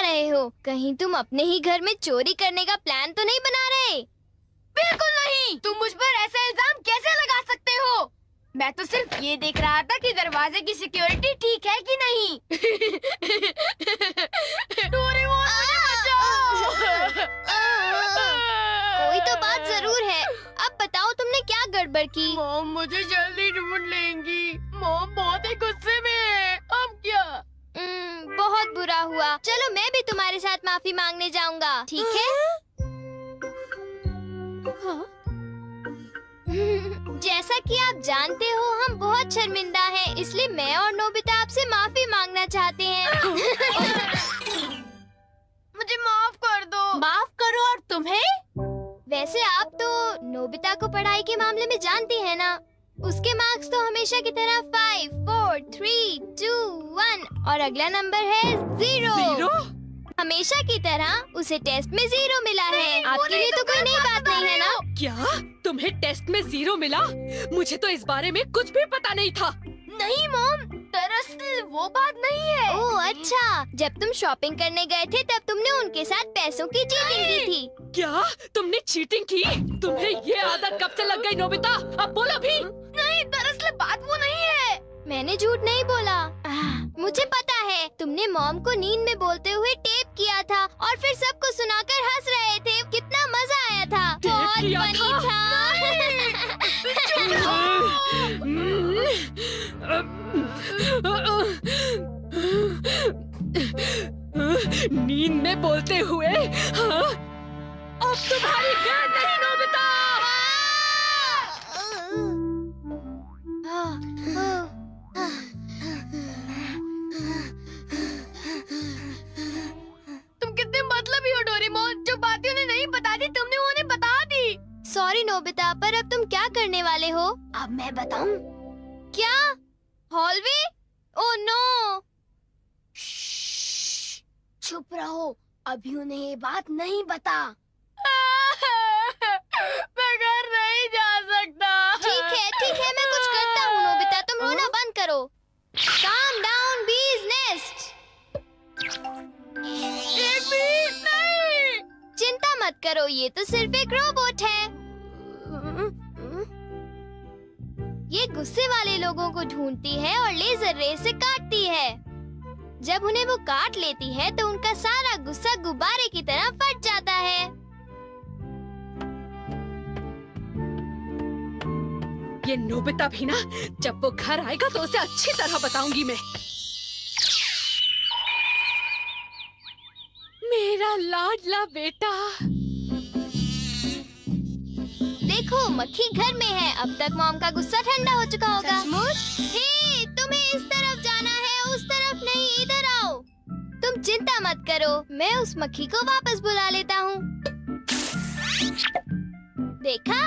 रहे हो? कहीं तुम अपने ही घर में चोरी करने का प्लान तो नहीं बना रहे? बिल्कुल नहीं। तुम मुझ पर ऐसा इल्जाम कैसे लगा सकते हो? मैं तो सिर्फ ये देख रहा था कि दरवाजे की सिक्योरिटी ठीक है कि नहीं। डोरेमोन, मुझे बचाओ। कोई तो बात जरूर है। अब बताओ तुमने क्या गड़बड़ की? मॉम मुझे जल्दी ढूंढ लेंगी। मॉम बहुत ही गुस्से में है। अब क्या? बहुत बुरा हुआ। चलो मैं भी तुम्हारे साथ माफी मांगने जाऊंगा, ठीक है? हाँ? जैसा कि आप जानते हो हम बहुत शर्मिंदा हैं, इसलिए मैं और नोबिता आपसे माफी मांगना चाहते हैं। मुझे माफ कर दो। माफ करो और तुम्हें? वैसे आप तो नोबिता को पढ़ाई के मामले में जानती हैं ना? उसके मार्क्स तो हमेशा की तरह 5, 4, 3, 2, 1 और अगला नंबर है 0। हमेशा की तरह उसे टेस्ट में 0 मिला है। आपके लिए तो कोई नई बात नहीं है ना? क्या तुम्हें टेस्ट में 0 मिला? मुझे तो इस बारे में कुछ भी पता नहीं था। नहीं मॉम, दरअसल वो बात नहीं है। ओह अच्छा, जब तुम शॉपिंग करने गए थे तब तुमने उनके साथ पैसों की चीटिंग की थी। क्या तुमने चीटिंग की? तुम्हें ये आदत कब से लग गई नोबिता? अब बोलो भी। नहीं, दरअसल बात वो नहीं है। मैंने झूठ नहीं बोला। मुझे पता है, तुमने मॉम को नींद में बोलते हुए टेप किया था और फिर सबको सुनाकर हंस रहे थे। कितना मजा आया था। बहुत किया फनी था। नींद में बोलते हुए? हाँ? अब तुम्हारी गैर नहीं नोबिता। तुम कितने मतलबी हो डोरेमोन। जो बातें उन्हें नहीं बता दी तुमने उन्हें बता दी। सॉरी नोबिता, पर अब तुम क्या करने वाले हो? अब मैं बताऊं? क्या? हॉलवे? Oh no! चुप रहो, अभी उन्हें ये बात नहीं बता। मैं घर नहीं जा सकता। ठीक है, मैं कुछ करता हूँ नोबिता, तुम रोना बंद करो। Calm down, bee's nest. नहीं। चिंता मत करो, ये तो सिर्फ एक रोबोट है। ये गुस्से वाले लोगों को ढूंढती है और लेजर रे से काटती है। जब उन्हें वो काट लेती है तो उनका सारा गुस्सा गुब्बारे की तरह फट जाता है। ये नोबिता भी ना, जब वो घर आएगा तो उसे अच्छी तरह बताऊंगी मैं। मेरा लाडला बेटा। देखो मक्खी घर में है। अब तक मॉम का गुस्सा ठंडा हो चुका होगा। हे, तुम्हें इस तरफ जाना है, उस तरफ नहीं, इधर आओ। तुम चिंता मत करो, मैं उस मक्खी को वापस बुला लेता हूँ। देखा?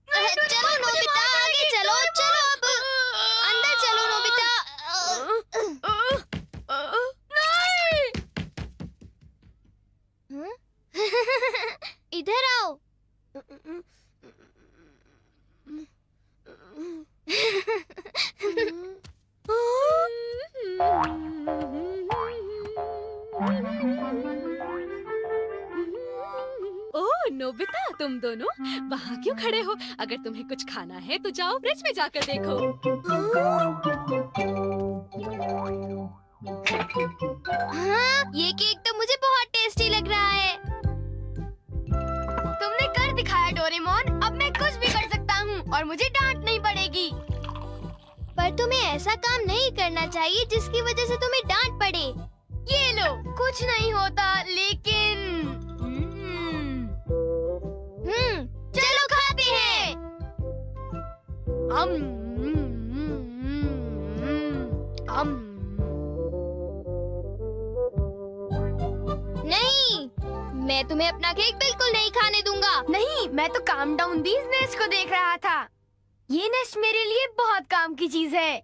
चलो नोबिता, आगे चलो, चलो अब अंदर चलो नोबिता। इधर आओ। ओह नोबिता, तुम दोनों वहाँ क्यों खड़े हो? अगर तुम्हें कुछ खाना है तो जाओ फ्रिज में जाकर देखो। हाँ, ये केक तो मुझे बहुत टेस्टी लग रहा है। तुमने कर दिखाया डोरेमोन। अब मैं कुछ भी कर सकता हूँ और मुझे डांट नहीं पड़ेगी। पर तुम्हें ऐसा काम नहीं करना चाहिए जिसकी वजह से तुम्हें डांट पड़े। ये लो, कुछ नहीं होता, लेकिन चलो खाते हैं। नहीं, मैं तुम्हें अपना केक बिल्कुल नहीं खाने दूंगा। नहीं, मैं तो काम डाउन बीज नेस्ट को देख रहा था। ये नेस्ट मेरे लिए बहुत काम की चीज है।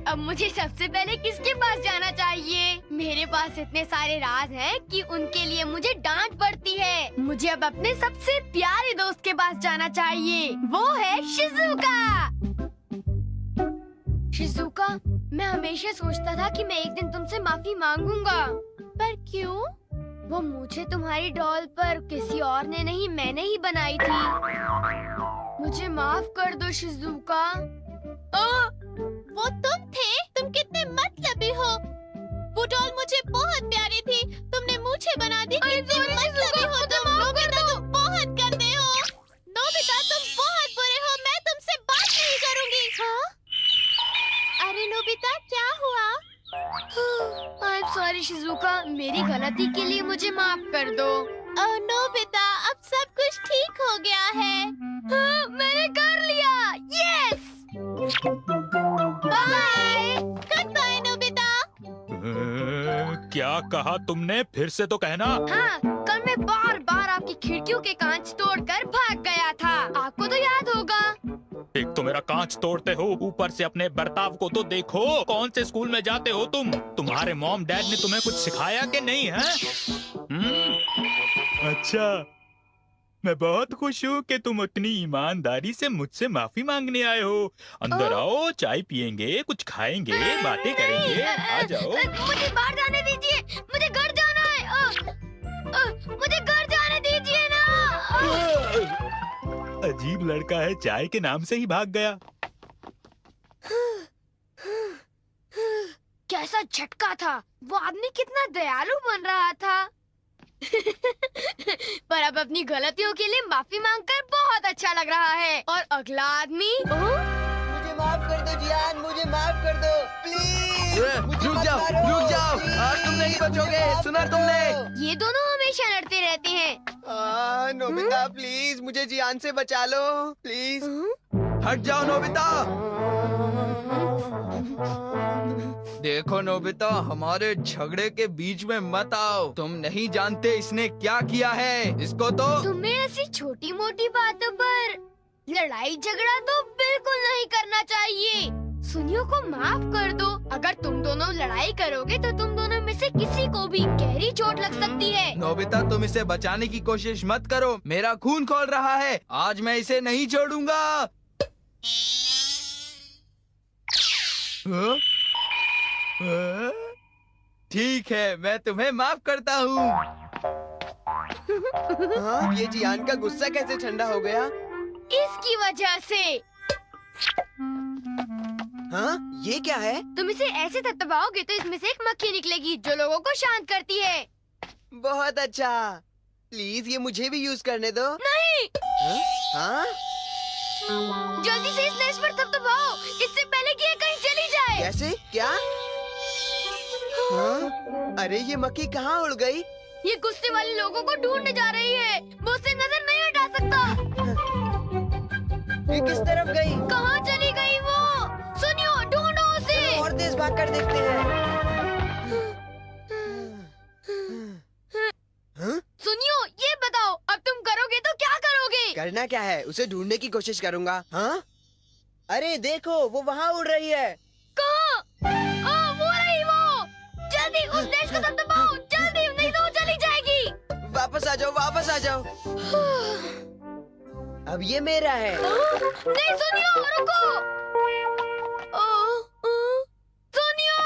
अब मुझे सबसे पहले किसके पास जाना चाहिए? मेरे पास इतने सारे राज हैं कि उनके लिए मुझे डांट पड़ती है। मुझे अब अपने सबसे प्यारे दोस्त के पास जाना चाहिए। वो है शिज़ुका। शिज़ुका, मैं हमेशा सोचता था कि मैं एक दिन तुमसे माफी मांगूंगा। पर क्यों? वो मुझे तुम्हारी डॉल पर किसी और ने नहीं, मैंने ही बनाई थी। मुझे माफ कर दो शिज़ुका। वो तुम थे? तुम कितने मतलबी हो। वो डॉल मुझे बहुत प्यारी थी, तुमने मुझे बना दी। कितने मतलबी हो तुम। नोबिता, तुम बहुत गंदे हो। नोबिता, तुम बहुत बुरे हो। मैं तुमसे बात नहीं करूंगी। हाँ? अरे नोबिता, क्या हुआ? I'm sorry शिज़ुका, मेरी गलती के लिए मुझे माफ कर दो। ओह नोबिता, अब सब कुछ ठीक हो गया है। हाँ, मैंने कर लिया। Yes. Bye. Good bye Nobita. क्या कहा तुमने? फिर से तो कहना। हाँ, कल मैं बार बार आपकी खिड़कियों के कांच तोड़कर भाग गया था। आपको तो याद होगा। एक तो मेरा कांच तोड़ते हो, ऊपर से अपने बर्ताव को तो देखो। कौन से स्कूल में जाते हो तुम? तुम्हारे मॉम डैड ने तुम्हें कुछ सिखाया कि नहीं है? अच्छा, मैं बहुत खुश हूँ कि तुम इतनी ईमानदारी से मुझसे माफी मांगने आए हो। अंदर आओ, चाय पियेंगे, कुछ खाएंगे, बातें करेंगे। आ जाओ। मुझे बाहर जाने दीजिए, मुझे घर जाना है। मुझे घर जाने दीजिए ना। अजीब लड़का है, चाय के नाम से ही भाग गया। कैसा झटका था। वो आदमी कितना दयालु बन रहा था। पर अब अपनी गलतियों के लिए माफी मांगकर बहुत अच्छा लग रहा है। और अगला आदमी मुझे माफ कर दो जियान, मुझे माफ कर दो प्लीज। रुक जाओ, आज तुम नहीं बचोगे। सुना तुमने? ये दोनों हमेशा लड़ते रहते हैं। नोबिता प्लीज मुझे जियान से बचा लो प्लीज। हट जाओ नोबिता। देखो नोबिता, हमारे झगड़े के बीच में मत आओ। तुम नहीं जानते इसने क्या किया है। इसको तो तुम्हें ऐसी छोटी मोटी बातों पर लड़ाई झगड़ा तो बिल्कुल नहीं करना चाहिए। सुनियो को माफ कर दो। अगर तुम दोनों लड़ाई करोगे तो तुम दोनों में से किसी को भी गहरी चोट लग सकती है। नोबिता, तुम इसे बचाने की कोशिश मत करो। मेरा खून खौल रहा है। आज मैं इसे नहीं छोड़ूंगा। ठीक है, मैं तुम्हें माफ करता हूँ। ये जियान का गुस्सा कैसे ठंडा हो गया? इसकी वजह से। हाँ, ये क्या है? तुम इसे ऐसे थपथपाओगे तो इसमें से एक मक्खी निकलेगी जो लोगों को शांत करती है। बहुत अच्छा। प्लीज ये मुझे भी यूज करने दो। नहीं। हाँ? जल्दी से इस नेस्ट पर थपथपाओ, इससे पहले कि ये कहीं चली जाए। कैसे? क्या? हाँ? अरे ये मक्खी कहाँ उड़ गई? ये गुस्से वाले लोगों को ढूंढने जा रही है। वो उससे नजर नहीं हटा सकता। ये किस तरफ गई? कहाँ चली गई वो? सुनियो, ढूंढो उसे। और तेज भाग कर देखते हैं। हाँ? सुनियो, ये बताओ अब तुम करोगे तो क्या करोगे? करना क्या है? उसे ढूंढने की कोशिश करूंगा। हाँ? अरे देखो, वो वहाँ उड़ रही है। कहाँ? वो रही वो। जल्दी उस नेस्ट को दबाओ, जल्दी, नहीं तो वो चली जाएगी। वापस आ जाओ, वापस आ जाओ। अब ये मेरा है। नहीं सुनियो, रुको। सुनियो।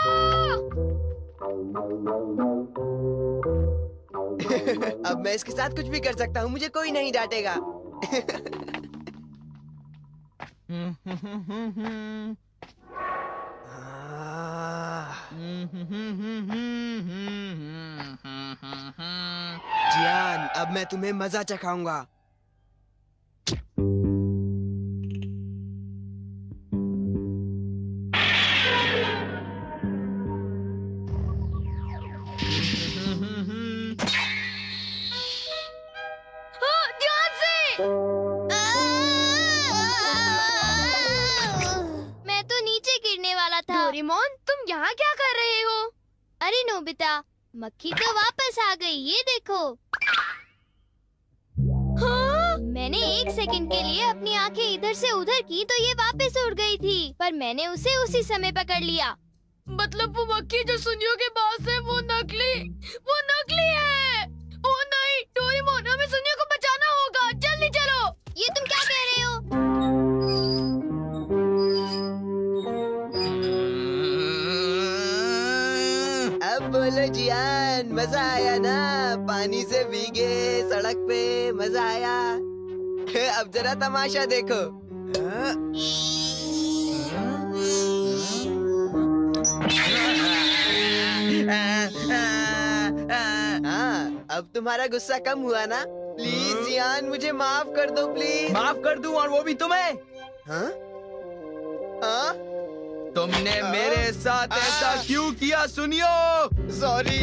अब मैं इसके साथ कुछ भी कर सकता हूँ, मुझे कोई नहीं डांटेगा। जियान, अब मैं तुम्हें मजा चखाऊंगा। ध्यान से। मैं तो नीचे गिरने वाला था। डोरेमोन, तुम यहाँ क्या कर रहे हो? अरे नोबिता, मक्खी तो वापस आ गई, ये देखो। हाँ? मैंने 1 सेकंड के लिए अपनी आंखें इधर से उधर की तो ये वापस उड़ गई थी, पर मैंने उसे उसी समय पकड़ लिया। मतलब वो मक्खी जो सुनियो के पास है वो नकली है। ओ नहीं, डोरेमोन, हमें सुनियो को बचाना होगा। जल्दी चलो। ये तुम क्या कह रहे हो? बोलो जियान, मजा आया ना? पानी से भीगे सड़क पे, मजा आया? अब जरा तमाशा देखो। हाँ, अब तुम्हारा गुस्सा कम हुआ ना? प्लीज जियान, मुझे माफ कर दो प्लीज। माफ कर दूं, और वो भी तुम्हें? हाँ? हाँ? तुमने मेरे साथ ऐसा क्यों किया? सुनियो। सॉरी।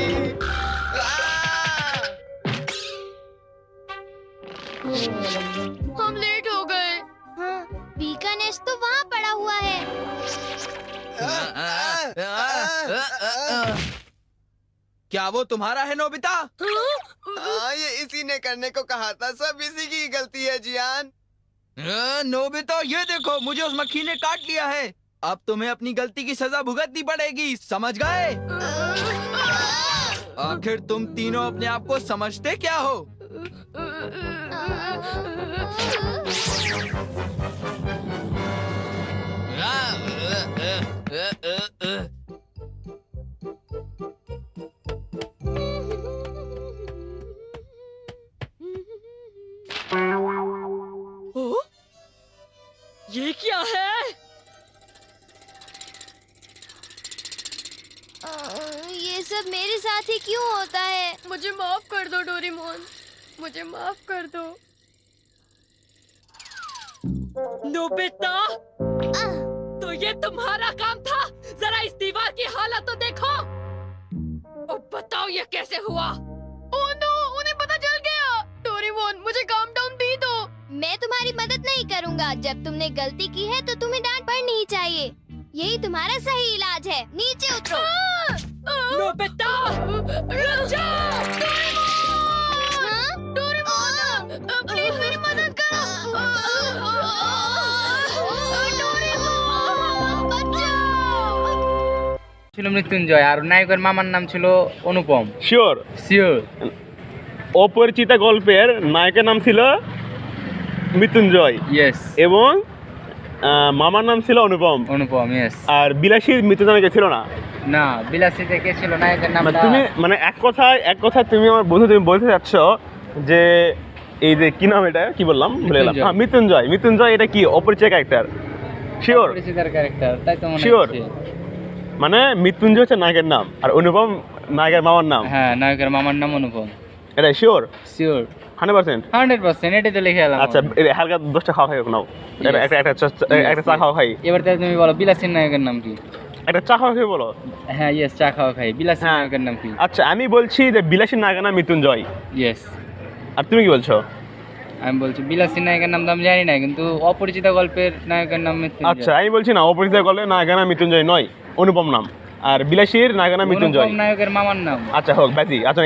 हम लेट हो गए। हाँ, बी का नेस्ट तो वहाँ पड़ा हुआ है। क्या वो तुम्हारा है नोबिता? ये इसी ने करने को कहा था, सब इसी की गलती है जियान। नोबिता, ये देखो, मुझे उस मक्खी ने काट लिया है। अब तुम्हें अपनी गलती की सजा भुगतनी पड़ेगी, समझ गए? आखिर तुम तीनों अपने आप को समझते क्या हो? ओ, ये क्या है? ये सब मेरे साथ ही क्यों होता है? मुझे माफ कर दो डोरेमोन, मुझे माफ कर दो। नोबिता, तो ये तुम्हारा काम था? जरा इस दीवार की हालत तो देखो। अब बताओ ये कैसे हुआ? ओह नो, उन्हें पता चल गया। डोरेमोन, मुझे काम डाउन भी दो। मैं तुम्हारी मदद नहीं करूँगा। जब तुमने गलती की है तो तुम्हें डांट पड़नी ही चाहिए। यही तुम्हारा सही इलाज है। नीचे उतरो। नोबिता, रुक जाओ। हाँ? प्लीज मेरी मदद करो। ছিল মৃত্যুঞ্জয় আর নায়কের মামার নাম ছিল অনুপম। Sure sure. অপরিচিতা গল্পের নায়কের নাম ছিল মৃত্যুঞ্জয় ইয়েস। এবং মামার নাম ছিল অনুপম। অনুপম, ইয়েস। আর বিলাসী মৃত্যুঞ্জয় ছিল না। না, বিলাসী থেকে ছিল নায়কের নাম। তুমি মানে এক কথায় তুমি আমার বন্ধু, তুমি বলতে চাচ্ছ যে এই যে কি নাম, এটা কি বললাম ভুলে গেলাম। হ্যাঁ, মৃত্যুঞ্জয় এটা কি অপরিচিত ক্যারেক্টার? শিওর পরিচিতার ক্যারেক্টার, তাই তো মনে Sure. হচ্ছে। মানে মৃত্যুঞ্জয় হচ্ছে নায়কের নাম আর অনুপম নায়কের মামার নাম। হ্যাঁ, নায়কের মামার নাম অনুপম। এটা শিওর শিওর 100%? 100%, এটাই তো লিখে এলাম। আচ্ছা, হালকা 10টা খাওয়া খাই নাও। একটা চা খাওয়া খাই। এবার তাহলে তুমি বলো বিলাসীর নায়কের নাম কি? একটা চা খাওয়া খাই বলো। হ্যাঁ, ইয়েস, চা খাওয়া খাই। বিলাসীর হ্যাঁ। নায়কের নাম কি? আচ্ছা, আমি বলছি যে বিলাসী নায়কের নাম মৃত্যুঞ্জয়। ইয়েস। আর তুমি কি বলছো? আমি বলছি বিলাসীর নায়কের নাম তো আমি জানি না, কিন্তু অপরিচিত গল্পের নায়কের নাম মৃত্যুঞ্জয়। আচ্ছা, আমি বলছি না, অপরিচিত গল্পের নায়কের নাম মৃত্যুঞ্জয় নয়, অনুপম নাম। আর বিলাসীর নায়কের নাম মৃত্যুঞ্জয়। অনুপম নায়কের মামার নাম। আচ্ছা হোক, ব্যাতি। আচ্ছা,